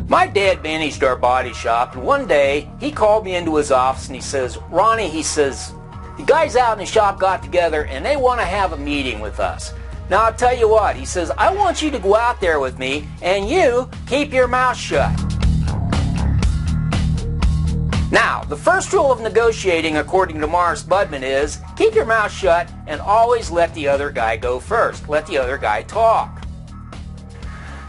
My dad managed our body shop, and one day he called me into his office and he says, Ronnie, he says, the guys out in the shop got together and they want to have a meeting with us. Now I'll tell you what, he says, I want you to go out there with me and you keep your mouth shut. Now, the first rule of negotiating according to Morris Budman is keep your mouth shut and always let the other guy go first. Let the other guy talk.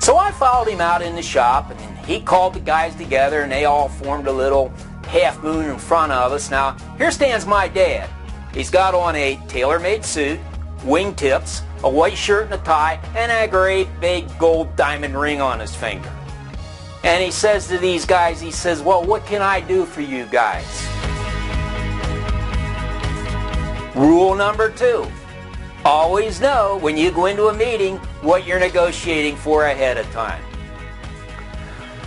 So I followed him out in the shop and he called the guys together and they all formed a little half moon in front of us. Now, here stands my dad. He's got on a tailor-made suit, wingtips, a white shirt and a tie, and a great big gold diamond ring on his finger. And he says to these guys, he says, well, what can I do for you guys? Rule number 2. Always know when you go into a meeting what you're negotiating for ahead of time.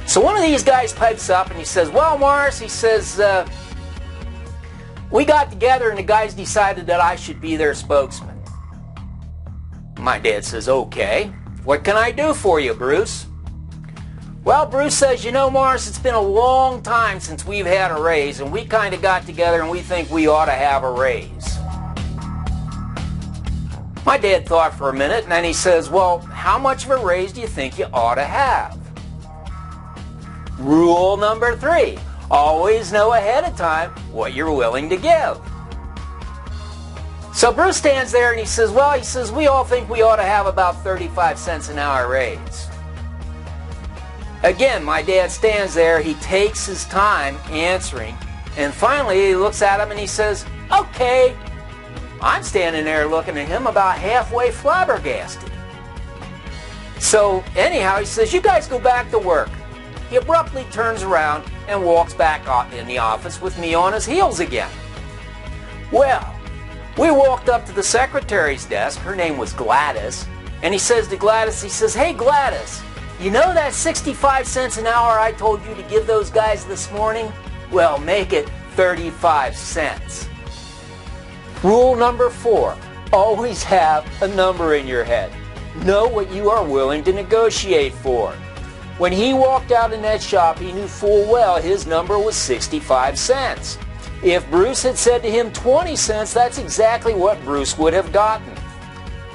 So one of these guys pipes up and he says, well, Morris, he says, we got together and the guys decided that I should be their spokesman. My dad says, okay, what can I do for you, Bruce? Well, Bruce says, you know, Morris, it's been a long time since we've had a raise and we kind of got together and we think we ought to have a raise. My dad thought for a minute and then he says, well, how much of a raise do you think you ought to have? Rule number 3, always know ahead of time what you're willing to give. So Bruce stands there and he says, well, he says, we all think we ought to have about 35 cents an hour raise. Again, my dad stands there, he takes his time answering, and finally he looks at him and he says, okay. I'm standing there looking at him about halfway flabbergasted. So anyhow, he says, you guys go back to work. He abruptly turns around and walks back in the office with me on his heels again. Well, we walked up to the secretary's desk. Her name was Gladys. And he says to Gladys, he says, hey Gladys, you know that 65 cents an hour I told you to give those guys this morning? Well, make it 35 cents. Rule number 4, always have a number in your head. Know what you are willing to negotiate for. When he walked out in that shop, he knew full well his number was 65 cents. If Bruce had said to him 20 cents, that's exactly what Bruce would have gotten.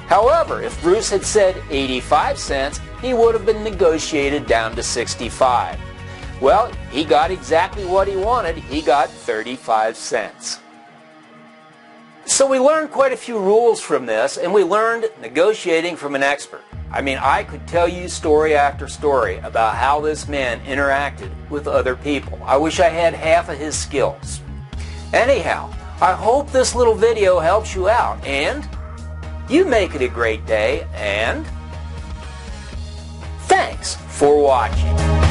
However, if Bruce had said 85 cents, he would have been negotiated down to 65. Well, he got exactly what he wanted. He got 35 cents. So we learned quite a few rules from this, and we learned negotiating from an expert. I mean, I could tell you story after story about how this man interacted with other people. I wish I had half of his skills. Anyhow, I hope this little video helps you out, and you make it a great day, and thanks for watching.